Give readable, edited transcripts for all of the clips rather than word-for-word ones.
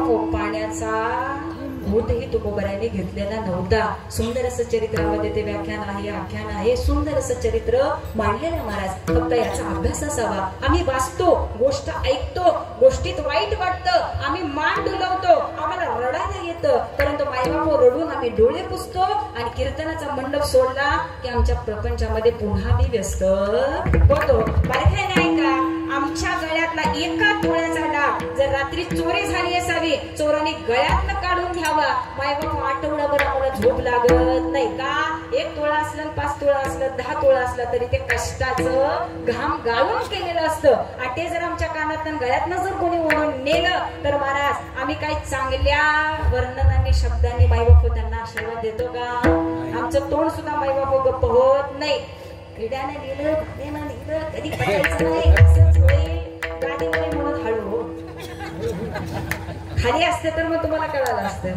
मायबाप पाण्याचा घोटही तुकोबराने घेतलेला नव्हता. सुंदर असं चरित्रामध्ये ते व्याख्यान आहे, आख्यान आहे, सुंदर असं चरित्र मांडलेलं महाराज. फक्त याचा अभ्यास असावा. आम्ही वाचतो, गोष्ट ऐकतो, गोष्टीत वाईट वाटतं, आम्ही मान डुलवतो, आम्हाला रडायला येतं, परंतु मायबाप रडून आम्ही डोळे पुसतो आणि कीर्तनाचा मंडप सोडला की आमच्या प्रपंचामध्ये पुन्हा मी व्यस्त होतो. बारकाईने ऐका, आमच्या गळ्यातला एका तोळ्याचा डाग जर रात्री चोरी झाली असावी, चोराने गळ्यातनं काढून घ्यावा. मायबाप आठवडाभर आम्हाला झोप लागत नाही का? 1 तोळा असलं, 5 तोळा असलं, 10 तोळा असलं तरी ते कष्टाचं घाम गाळून केलेलं असतं. आणि ते जर आमच्या कानातून गळ्यातनं जर कोणी ओढून नेलं तर महाराज आम्ही काही चांगल्या वर्णनाने शब्दांनी मायबाप त्यांना आशीर्वाद देतो का? आमचं तोंड सुद्धा मायबाप गप्प होत नाही. क्रीडाने लिहिलं, भावनेनं लिहिलं, कधी पटायचं नाही, असंच होईल. गाडीमध्ये म्हणून हळू खाली असते तर मग तुम्हाला कळालं असतं.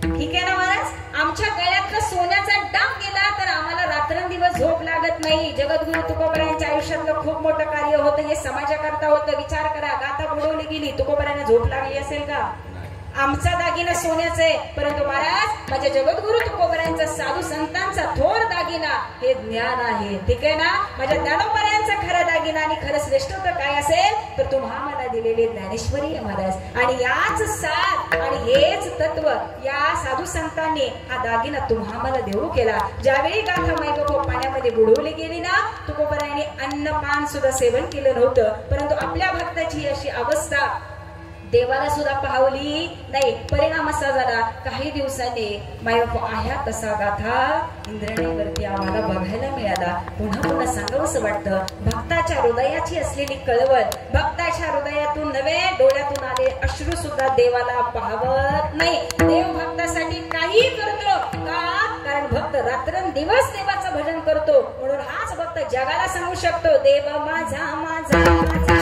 ठीक आहे ना महाराज? आमच्या गळ्यातला सोन्याचा डाग गेला तर आम्हाला रात्रंदिवस झोप लागत नाही. जगद्गुरु तुकोबरायांच्या आयुष्यातलं खूप मोठं कार्य होतं, हे समाजाकरता होतं. विचार करा, गाथा बुडवली गेली, तुकोबरायांना झोप लागली असेल का? आमचा दागिना सोन्याचा आहे, परंतु महाराज माझ्या जगद्गुरु तुकोबरायांचा, साधू संतांचा थोर दागिना हे ज्ञान आहे. ठीक आहे ना? माझ्या ज्ञानोबरायांचा खरा दागिना आणि खरं श्रेष्ठत्व काय असेल तर तुम्हा मला दिलेले ज्ञानेश्वरी आहे महाराज. आणि याच साथ आणि हेच तत्व या साधू संतांनी हा दागिना तुम्हा मला देऊ केला. ज्यावेळी गाथा मायबाप पाण्यामध्ये बुडवली गेली ना, तुकोबरायांनी अन्न पान सुद्धा सेवन केलं नव्हतं, परंतु आपल्या भक्ताची अशी अवस्था देवाला सुद्धा पाहवली नाही. परिणाम असा झाला, काही दिवसांनी मायबाप आया तसा गाथा इंद्रणीवरती आम्हाला बघायला मिळाला. पुन्हा पुन्हा सांगावंसं वाटतं, भक्ताच्या हृदयाची असलेली कळवळ, भक्ताच्या हृदयातून नवे डोळ्यातून आले अश्रू सुद्धा देवाला पाहवत नाही. देव भक्तासाठी काही करतो का? कारण भक्त रात्रंदिवस देवाचं भजन करतो. म्हणून हाच भक्त जगाला सांगू शकतो, देव माझा माझा माझा.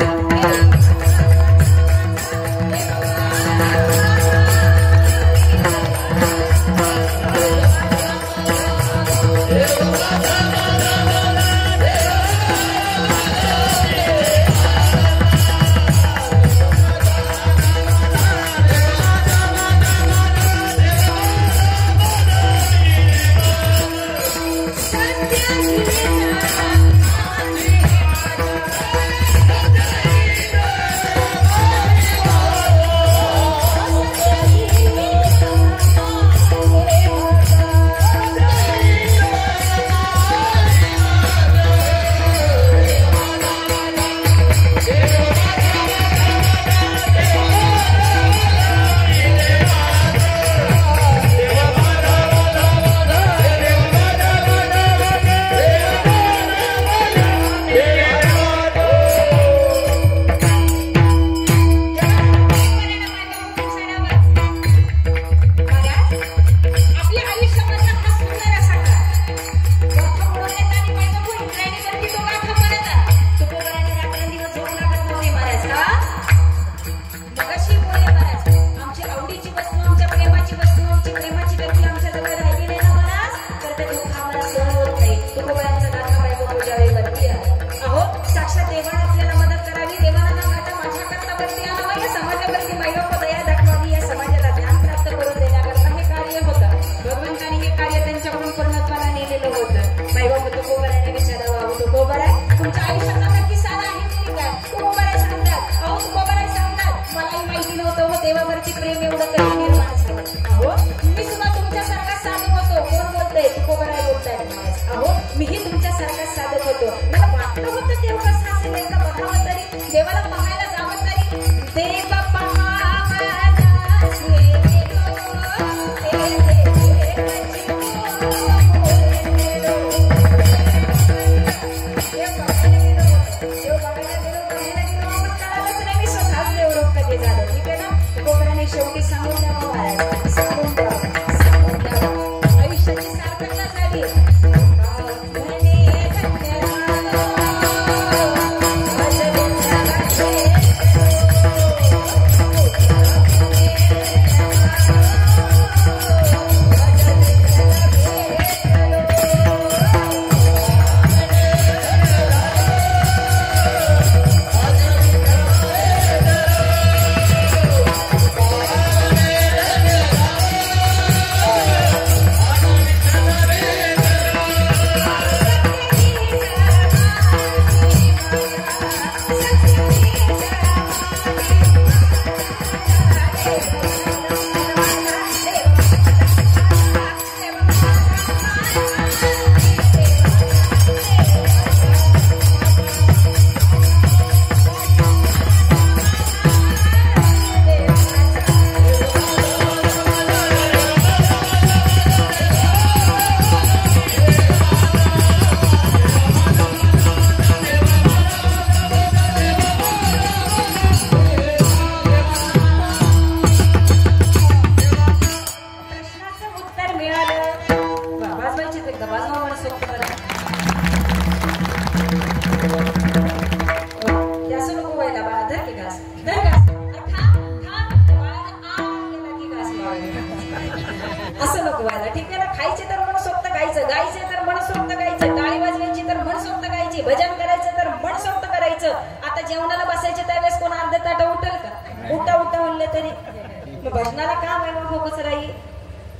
असं नको व्हायला. ठीक आहे ना. खायचे तर मनसोक्त खायचं, गायचे तर मनसोक्त गायचं, टाळी वाजवायची तर मनसोक्त गायची, भजन करायचं तर मनसोक्त करायचं. आता जेवणाला बसायचे त्यावेळेस कोण अर्ध ताट उठल का? उठा उठा म्हणलं तरी भजनाला काम आहे मग फोकस राहील.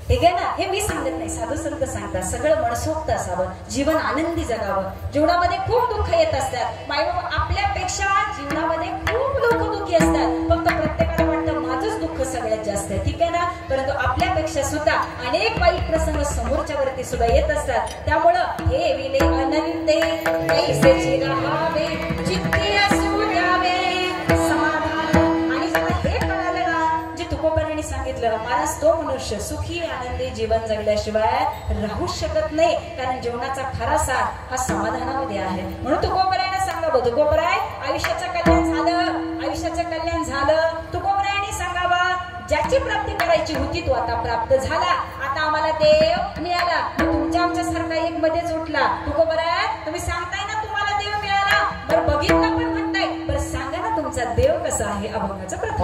ठीक आहे ना. हे मी सांगत नाही, साधू संत सांगतात सगळं मनसोक्त असावं, जीवन आनंदी जगावं. जीवनामध्ये खूप दुःख येत असतात. मायबाबा आपल्यापेक्षा जीवनामध्ये खूप लोक दुःखी असतात. फक्त प्रत्येकाला वाटतं माझंच दुःख सगळ्यात जास्त आहे. ठीक आहे ना. परंतु आपल्यापेक्षा सुद्धा अनेक वाईट प्रसंग समोरच्या वरती सुद्धा येत असतात. त्यामुळं हे विले आनंदे कैसेची राहावे चित्ती असू द्यावे समाधान. आणि जेव्हा हे कळालं ना, जे तुकोबांनी सांगितलं, महाराज तो मनुष्य सुखी आनंदी जीवन जगल्याशिवाय राहू शकत नाही. कारण जीवनाचा खरा सार हा समाधानामध्ये आहे. म्हणून तुकोबरायांना सांगावं, तुकोबराय आयुष्याचं कल्याण झालं, आयुष्याचं कल्याण झालं. तुकोबरायांनी सांगावा, ज्याची प्राप्ती करायची होती तो आता प्राप्त झाला. आता आम्हाला देव मिळाला. तुमच्या आमच्यासारखा एक मध्येच उठला. तुकोबराय तुम्ही सांगताय ना तुम्हाला देव मिळाला, बरं बघितलं पण म्हणताय, बरं सांगा ना तुमचा देव कसा आहे. अभंगाचा प्रथम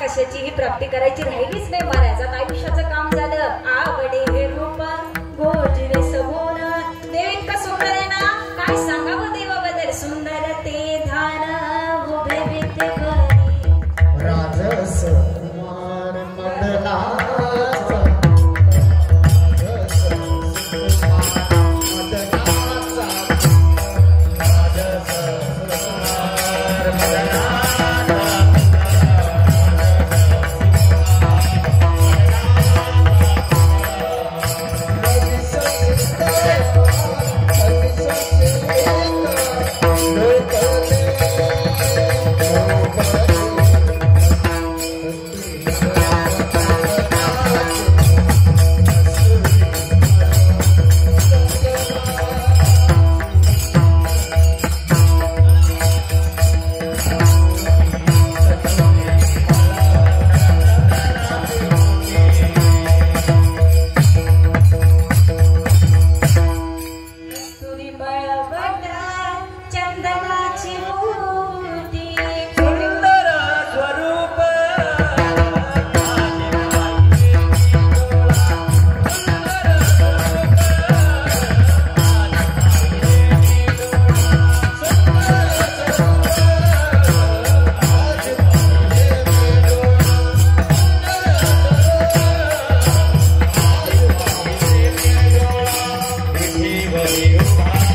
कशाचीही प्राप्ती करायची राहिलीच नाही महाराज. आता आयुष्याचं काम झालं. आवडे हे रूप गोजरे सगुण. देव इतका सुंदर आहे ना, काय सांगावं देवाबद्दल. सुंदर ते ध्यान उभे विद्ये करी राजस कुमार मंडला Thank you. घरी उभा